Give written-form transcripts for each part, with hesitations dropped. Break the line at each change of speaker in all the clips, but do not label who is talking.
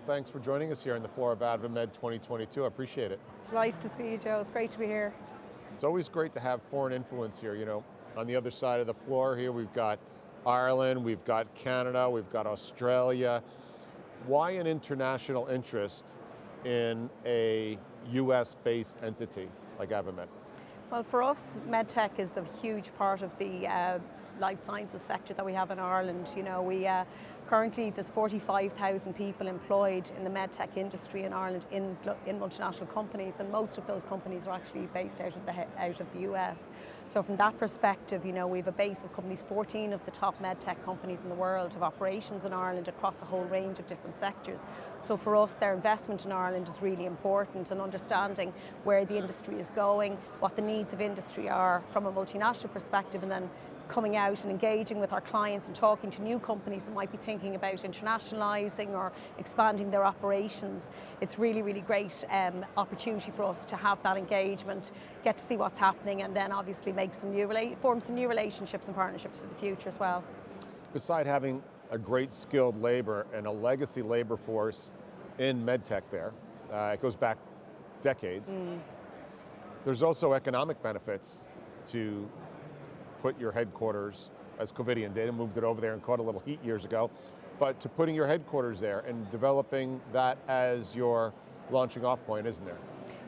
thanks for joining us here on the floor of AdvaMed 2022. I appreciate it.
Delighted to see you, Joe. It's great to be here.
It's always great to have foreign influence here. You know, on the other side of the floor here, we've got Ireland, we've got Canada, we've got Australia. Why an international interest in a US-based entity like AdvaMed?
Well, for us, MedTech is a huge part of the life sciences sector that we have in Ireland. You know, we currently there's 45,000 people employed in the MedTech industry in Ireland in multinational companies, and most of those companies are actually based out of the US. So from that perspective, you know, we have a base of companies. 14 of the top MedTech companies in the world have operations in Ireland across a whole range of different sectors. So for us, their investment in Ireland is really important, and understanding where the industry is going, what the needs of industry are from a multinational perspective, and then coming out and engaging with our clients and talking to new companies that might be thinking about internationalising or expanding their operations. It's really, really great opportunity for us to have that engagement, get to see what's happening, and then obviously make form some new relationships and partnerships for the future as well.
Beside having a great skilled labor and a legacy labor force in MedTech there, it goes back decades, there's also economic benefits to put your headquarters, as Covidien did, and moved it over there and caught a little heat years ago, but to putting your headquarters there and developing that as your launching off point, isn't there?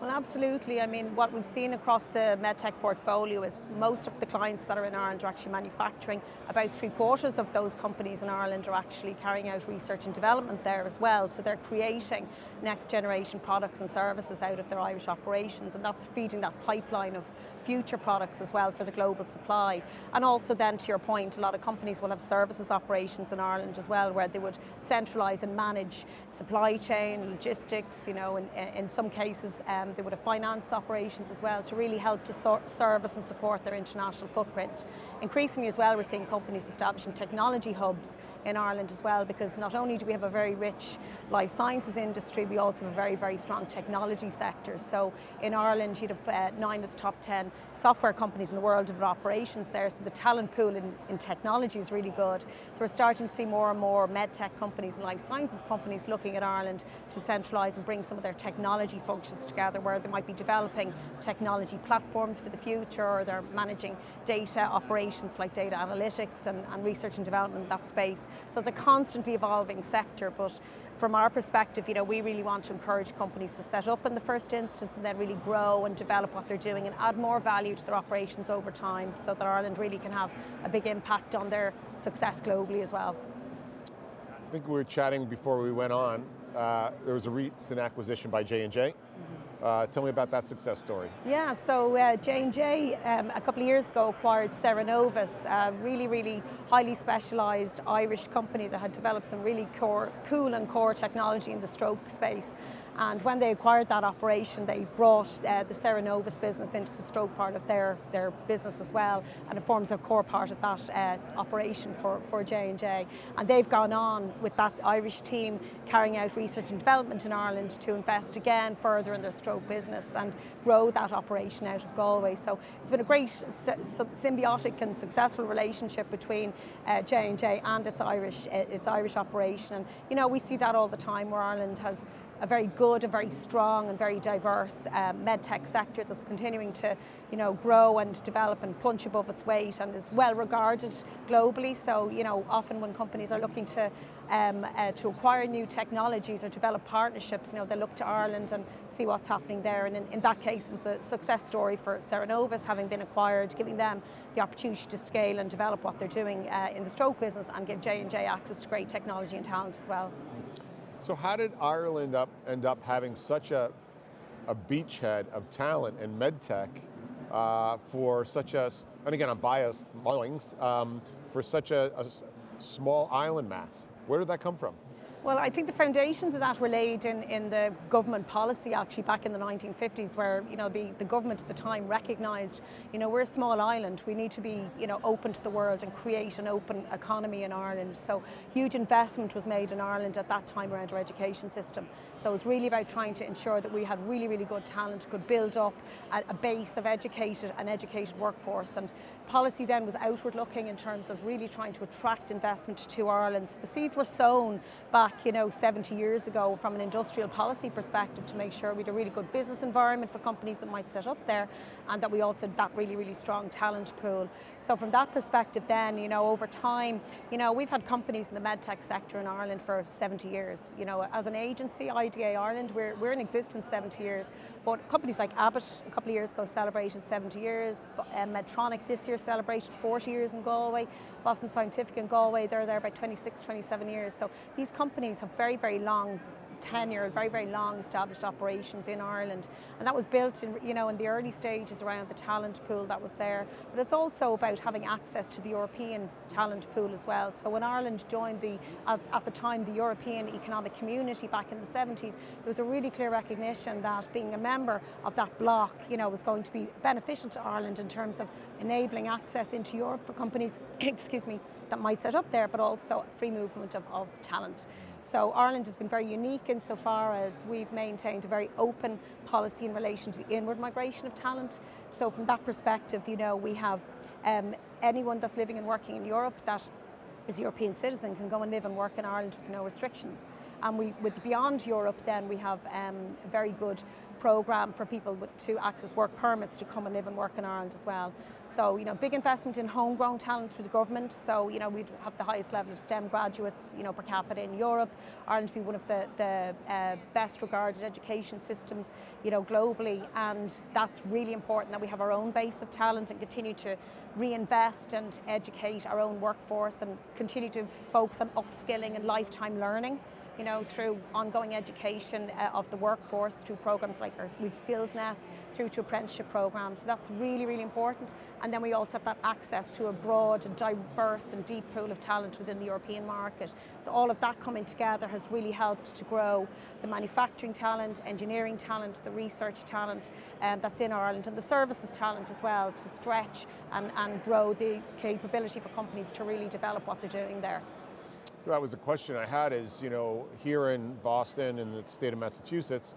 Well, absolutely. I mean, what we've seen across the MedTech portfolio is most of the clients that are in Ireland are actually manufacturing. About 3/4 of those companies in Ireland are actually carrying out research and development there as well. So they're creating next generation products and services out of their Irish operations, and that's feeding that pipeline of future products as well for the global supply. And also then, to your point, a lot of companies will have services operations in Ireland as well, where they would centralise and manage supply chain, logistics, you know, in some cases they would have finance operations as well to really help to service and support their international footprint. Increasingly as well, we're seeing companies establishing technology hubs in Ireland as well, because not only do we have a very rich life sciences industry, we also have a very, very strong technology sector. So in Ireland, you'd have 9 of the top 10 software companies in the world of operations there, so the talent pool in technology is really good. So we're starting to see more and more MedTech companies and life sciences companies looking at Ireland to centralise and bring some of their technology functions together, where they might be developing technology platforms for the future, or they're managing data operations like data analytics and research and development in that space. So it's a constantly evolving sector, but from our perspective, you know, we really want to encourage companies to set up in the first instance and then really grow and develop what they're doing and add more value to their operations over time, so that Ireland really can have a big impact on their success globally as well.
I think we were chatting before we went on. There was a recent acquisition by J&J. Tell me about that success story.
Yeah, so J&J a couple of years ago acquired Cerenovus, a really, really highly specialised Irish company that had developed some really cool and core technology in the stroke space. And when they acquired that operation, they brought the Cerenovus business into the stroke part of their business as well, and it forms a core part of that operation for J&J. And they've gone on with that Irish team carrying out research and development in Ireland to invest again further in their stroke business and grow that operation out of Galway. So it's been a great symbiotic and successful relationship between J&J and its Irish operation. And you know, we see that all the time, where Ireland has a very good, a very strong and very diverse MedTech sector that's continuing to, you know, grow and develop and punch above its weight, and is well regarded globally. So, you know, often when companies are looking to acquire new technologies or develop partnerships, you know, they look to Ireland and see what's happening there. And in that case, it was a success story for Cerenovus having been acquired, giving them the opportunity to scale and develop what they're doing in the stroke business, and give J&J access to great technology and talent as well.
So how did Ireland end up having such a beachhead of talent in MedTech for such a, and again I'm biased, Mullings, for such a small island mass? Where did that come from?
Well, I think the foundations of that were laid in the government policy actually back in the 1950s, where, you know, the government at the time recognised, you know, we're a small island, we need to be, you know, open to the world and create an open economy in Ireland. So huge investment was made in Ireland at that time around our education system. So it was really about trying to ensure that we had really, really good talent, could build up a base of an educated workforce. And policy then was outward looking in terms of really trying to attract investment to Ireland. So the seeds were sown back 70 years ago from an industrial policy perspective to make sure we had a really good business environment for companies that might set up there, and that we also had that really, really strong talent pool. So from that perspective then, over time, we've had companies in the MedTech sector in Ireland for 70 years. As an agency, IDA Ireland, we're in existence 70 years, but companies like Abbott a couple of years ago celebrated 70 years, Medtronic this year celebrated 40 years in Galway, Boston Scientific in Galway, they're there by 26, 27 years. So these companies have very, very long tenure, very, very long established operations in Ireland, and that was built in the early stages around the talent pool that was there. But it's also about having access to the European talent pool as well. So when Ireland joined at the time the European Economic Community back in the 70s, there was a really clear recognition that being a member of that bloc, was going to be beneficial to Ireland in terms of enabling access into Europe for companies, excuse me, that might set up there, but also free movement of talent. So Ireland has been very unique insofar as we've maintained a very open policy in relation to the inward migration of talent. So from that perspective, we have anyone that's living and working in Europe that is a European citizen can go and live and work in Ireland with no restrictions. And with Beyond Europe then we have a very good programme for people to access work permits to come and live and work in Ireland as well. So, big investment in homegrown talent through the government. So, we'd have the highest level of STEM graduates, per capita in Europe. Ireland to be one of the best regarded education systems, globally. And that's really important that we have our own base of talent and continue to reinvest and educate our own workforce and continue to focus on upskilling and lifetime learning. Through ongoing education of the workforce, through programs like we've skills nets, through to apprenticeship programs. So that's really, really important. And then we also have that access to a broad and diverse and deep pool of talent within the European market. So all of that coming together has really helped to grow the manufacturing talent, engineering talent, the research talent that's in Ireland, and the services talent as well, to stretch and grow the capability for companies to really develop what they're doing there.
That was a question I had is, here in Boston and the state of Massachusetts,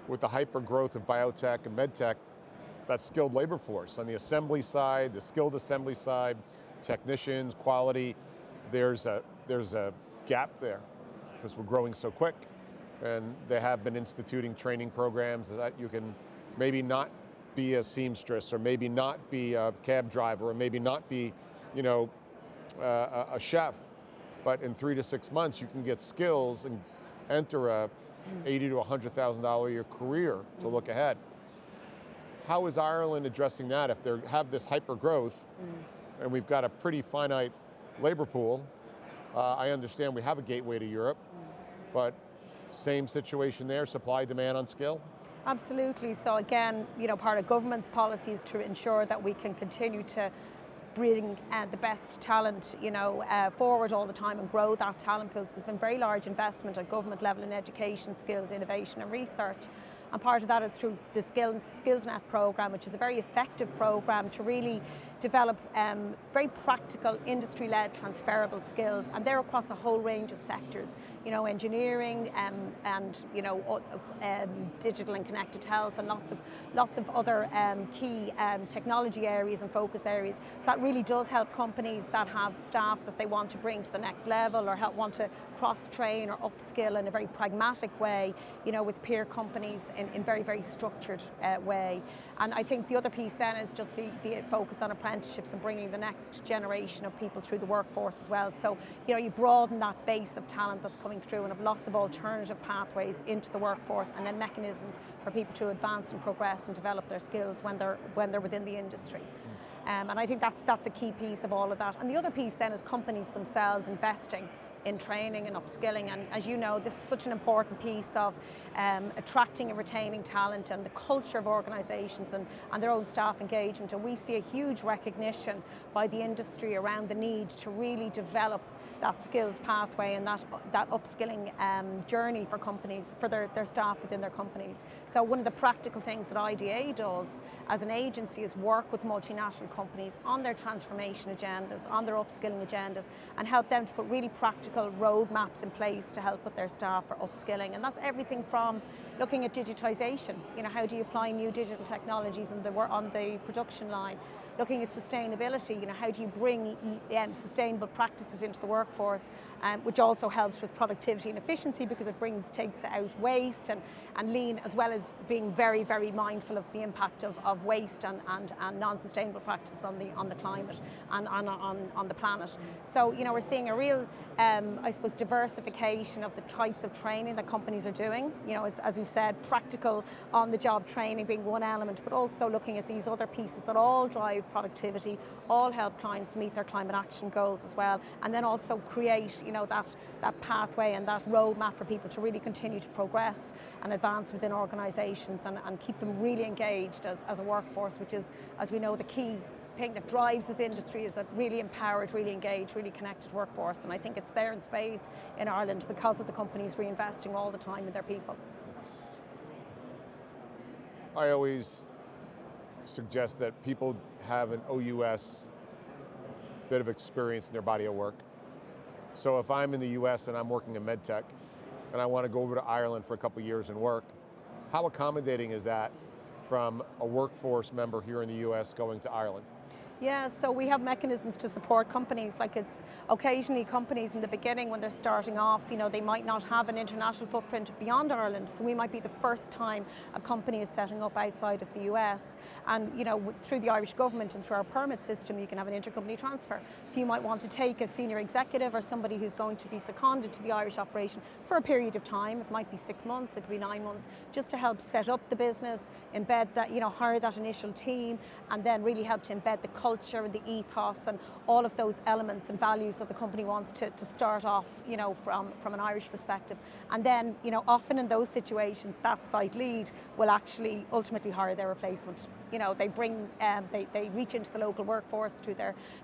with the hyper growth of biotech and medtech, that skilled labor force on the assembly side, the skilled assembly side, technicians, quality, there's a gap there because we're growing so quick. And they have been instituting training programs that you can maybe not be a seamstress, or maybe not be a cab driver, or maybe not be, a chef. But in 3 to 6 months, you can get skills and enter a $80,000 to $100,000 a year career to look ahead. How is Ireland addressing that if they have this hyper growth and we've got a pretty finite labor pool? I understand we have a gateway to Europe, but same situation there, supply, demand on skill?
Absolutely. So again, part of government's policy is to ensure that we can continue to bring the best talent, forward all the time and grow that talent pool. So there's been very large investment at government level in education, skills, innovation and research. And part of that is through the SkillsNet programme, which is a very effective programme to really develop very practical, industry-led, transferable skills, and they're across a whole range of sectors. Engineering and digital and connected health, and lots of other key technology areas and focus areas. So that really does help companies that have staff that they want to bring to the next level, or want to cross-train or upskill in a very pragmatic way, with peer companies in very, very structured way. And I think the other piece then is just the focus on apprenticeships and bringing the next generation of people through the workforce as well. So, you broaden that base of talent that's coming through and have lots of alternative pathways into the workforce, and then mechanisms for people to advance and progress and develop their skills when they're within the industry. And I think that's a key piece of all of that. And the other piece then is companies themselves investing in training and upskilling, and as you know, this is such an important piece of attracting and retaining talent and the culture of organisations and their own staff engagement. And we see a huge recognition by the industry around the need to really develop that skills pathway and that upskilling journey for companies, for their staff within their companies. So one of the practical things that IDA does as an agency is work with multinational companies on their transformation agendas, on their upskilling agendas, and help them to put really practical roadmaps in place to help with their staff for upskilling. And that's everything from looking at digitisation, how do you apply new digital technologies on the production line, looking at sustainability, how do you bring sustainable practices into the workforce, which also helps with productivity and efficiency because it takes out waste and lean, as well as being very, very mindful of the impact of waste and non-sustainable practices on the climate and on the planet. So, we're seeing a real, I suppose, diversification of the types of training that companies are doing. As we've said, practical on-the-job training being one element, but also looking at these other pieces that all drive productivity, all help clients meet their climate action goals as well, and then also create, that pathway and that roadmap for people to really continue to progress and advance within organisations and keep them really engaged as a workforce, which is, as we know, the key thing that drives this industry is a really empowered, really engaged, really connected workforce. And I think it's there in spades in Ireland because of the companies reinvesting all the time in their people.
I always suggest that people have an OUS bit of experience in their body of work. So if I'm in the US and I'm working in MedTech and I want to go over to Ireland for a couple of years and work, how accommodating is that from a workforce member here in the US going to Ireland?
Yeah, so we have mechanisms to support companies. Like, it's occasionally companies in the beginning when they're starting off, they might not have an international footprint beyond Ireland. So we might be the first time a company is setting up outside of the US. And, through the Irish government and through our permit system, you can have an intercompany transfer. So you might want to take a senior executive or somebody who's going to be seconded to the Irish operation for a period of time. It might be 6 months, it could be 9 months, just to help set up the business, embed that, hire that initial team, and then really help to embed the culture and the ethos and all of those elements and values that the company wants to start off, from an Irish perspective. And then, often in those situations, that site lead will actually ultimately hire their replacement. They bring, they reach into the local workforce through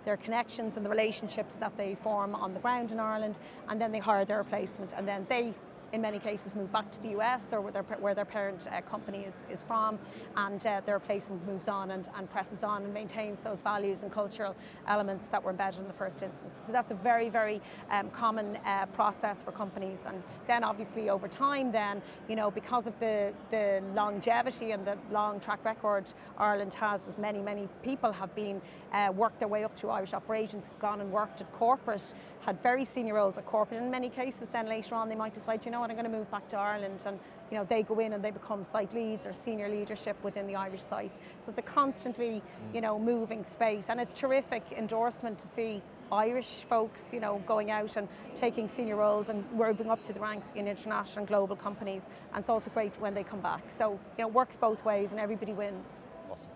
their connections and the relationships that they form on the ground in Ireland, and then they hire their replacement, and then they, in many cases, move back to the US or where their parent company is from, and their replacement moves on and presses on and maintains those values and cultural elements that were embedded in the first instance. So that's a very, very common process for companies. And then obviously over time then, because of the longevity and the long track record Ireland has, as many, many people have been worked their way up through Irish operations, gone and worked at corporate, had very senior roles at corporate. In many cases then later on they might decide, I'm going to move back to Ireland, and they go in and they become site leads or senior leadership within the Irish sites. So it's a constantly moving space, and it's terrific endorsement to see Irish folks going out and taking senior roles and moving up through the ranks in international and global companies. And it's also great when they come back. So it works both ways and everybody wins.
Awesome.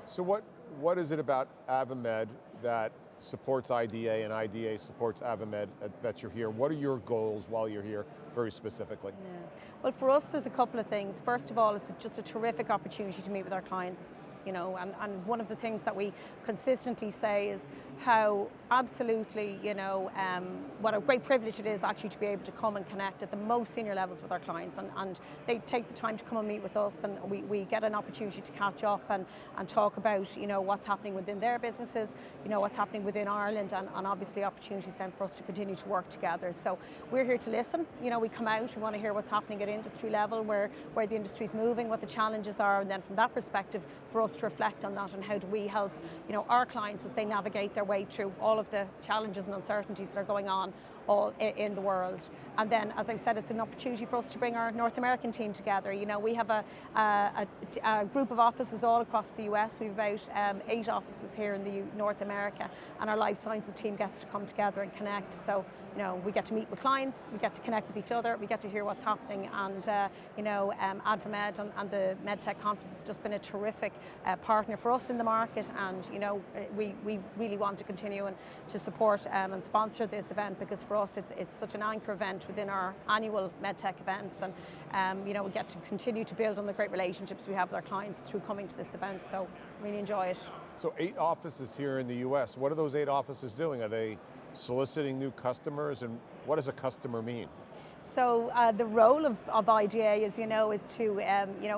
So what is it about AvaMed that supports IDA and IDA supports AvaMed that you're here? What are your goals while you're here, very specifically?
Yeah. Well, for us, there's a couple of things. First of all, it's just a terrific opportunity to meet with our clients. And one of the things that we consistently say is how absolutely, what a great privilege it is actually to be able to come and connect at the most senior levels with our clients, and they take the time to come and meet with us, and we get an opportunity to catch up and talk about, what's happening within their businesses, what's happening within Ireland, and obviously opportunities then for us to continue to work together. So we're here to listen. We come out, we want to hear what's happening at industry level, where the industry's moving, what the challenges are, and then from that perspective, for us to reflect on that and how do we help our clients as they navigate their way through all of the challenges and uncertainties that are going on all in the world. And then, as I said, it's an opportunity for us to bring our North American team together. We have a group of offices all across the US. We have about 8 offices here in North America, and our life sciences team gets to come together and connect. So, we get to meet with clients, we get to connect with each other, we get to hear what's happening, and AvaMed and the MedTech conference has just been a terrific partner for us in the market, and we really want to continue and to support and sponsor this event, because for us it's such an anchor event within our annual MedTech events, and we get to continue to build on the great relationships we have with our clients through coming to this event, so really enjoy it.
So 8 offices here in the US. What are those 8 offices doing? Are they soliciting new customers, and what does a customer mean?
So the role of IDA, as you know, is to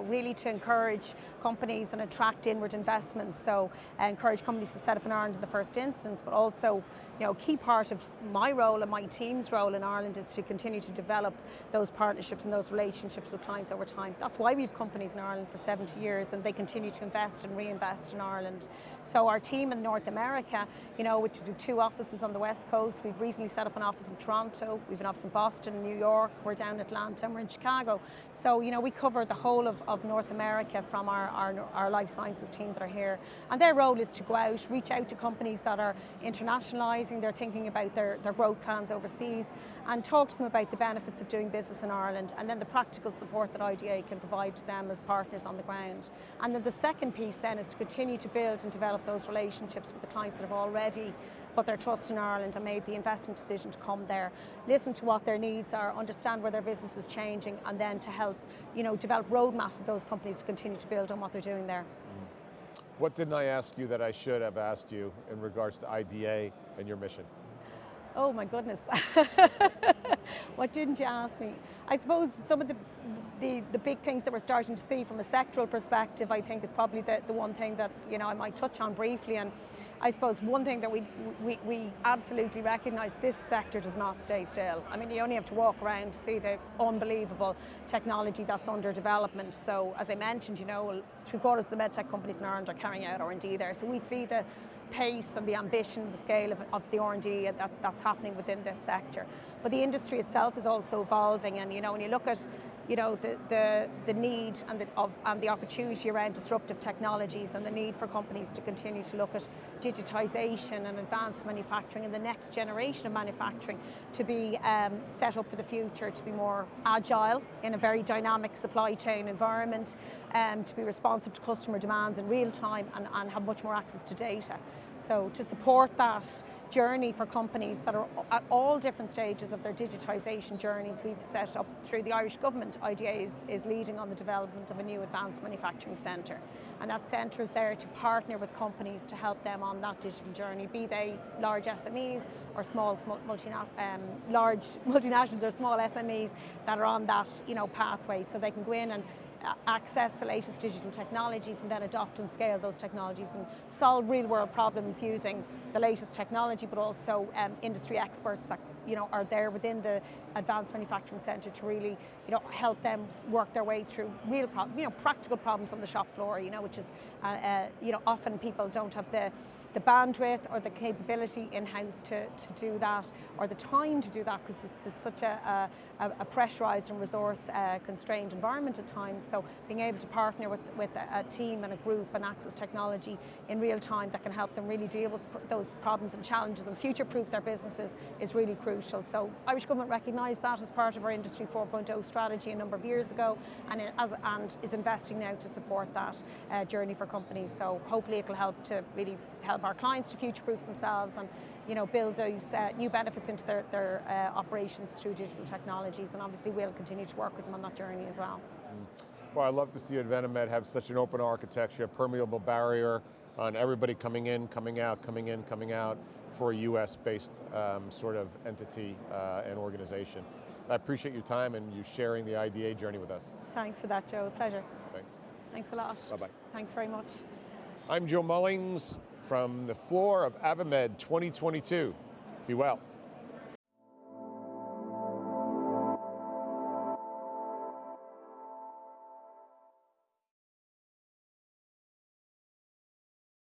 really to encourage companies and attract inward investments. So encourage companies to set up in Ireland in the first instance, but also a key part of my role and my team's role in Ireland is to continue to develop those partnerships and those relationships with clients over time. That's why we've companies in Ireland for 70 years, and they continue to invest and reinvest in Ireland. So our team in North America, which we do 2 offices on the West Coast. We've recently set up an office in Toronto. We've an office in Boston and New York. We're down in Atlanta and we're in Chicago. So, we cover the whole of North America from our life sciences team that are here. And their role is to go out, reach out to companies that are internationalizing, they're thinking about their growth plans overseas, and talk to them about the benefits of doing business in Ireland, and then the practical support that IDA can provide to them as partners on the ground. And then the second piece then is to continue to build and develop those relationships with the clients that have already put their trust in Ireland and made the investment decision to come there, listen to what their needs are, understand where their business is changing, and then to help develop roadmaps with those companies to continue to build on what they're doing there.
What didn't I ask you that I should have asked you in regards to IDA and your mission?
Oh my goodness. What didn't you ask me? I suppose some of the big things that we're starting to see from a sectoral perspective, I think, is probably the one thing that I might touch on briefly. And I suppose one thing that we absolutely recognise, this sector does not stay still. I mean, you only have to walk around to see the unbelievable technology that's under development. So as I mentioned, 3/4 of the MedTech companies in Ireland are carrying out R&D there. So we see the pace and the ambition, the scale of the R&D that's happening within this sector. But the industry itself is also evolving, and when you look at the need and the opportunity around disruptive technologies, and the need for companies to continue to look at digitization and advanced manufacturing and the next generation of manufacturing to be set up for the future, to be more agile in a very dynamic supply chain environment, to be responsive to customer demands in real time, and have much more access to data. So to support that journey for companies that are at all different stages of their digitisation journeys, we've set up through the Irish Government, IDA is leading on the development of a new advanced manufacturing centre. And that centre is there to partner with companies to help them on that digital journey, be they large SMEs or large multinationals or small SMEs that are on that pathway, so they can go in and access the latest digital technologies and then adopt and scale those technologies and solve real world problems using the latest technology, but also industry experts that are there within the advanced manufacturing centre to really help them work their way through real practical problems on the shop floor, which is often people don't have the bandwidth or the capability in-house to do that, or the time to do that, because it's such a pressurised and resource constrained environment at times. So being able to partner with a team and a group and access technology in real time that can help them really deal with those problems and challenges and future-proof their businesses is really crucial. So Irish Government recognised that as part of our Industry 4.0 strategy a number of years ago, and is investing now to support that journey for companies. So hopefully it will help to really help our clients to future-proof themselves and build those new benefits into their operations through digital technologies, and obviously we'll continue to work with them on that journey as well.
Well, I love to see Advenimed have such an open architecture, permeable barrier on everybody coming in, coming out, coming in, coming out for a US-based sort of entity and organization. I appreciate your time and you sharing the IDA journey with us.
Thanks for that, Joe. A pleasure.
Thanks.
Thanks a lot.
Bye-bye.
Thanks very much.
I'm Joe Mullings from the floor of AvaMed 2022. Be well.